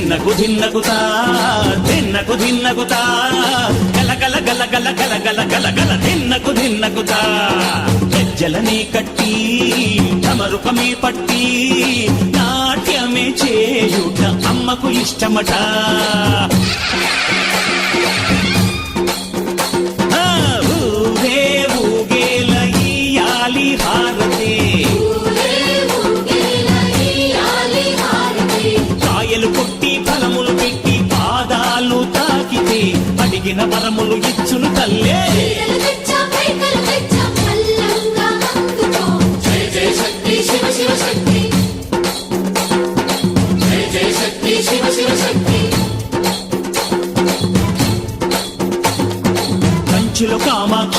ధిన్నకు ధిన్నకుతా ధిన్నకు ధిన్నకుతా గల గల గల గల గల గల గల గల ధిన్నకు ధిన్నకుతా గజ్జలనే కట్టి తమరుకమే పట్టి నాట్యమే చేయుట అమ్మకు ఇష్టమట. ఊరే ఊగేల ఇయ్యాలి హారతి కాయలు కొట్టి ఫలములు పెట్టి పాదాలు తాకితే అడిగిన వరములు ఇచ్చును తల్లే. కంచిలో కామాక్షి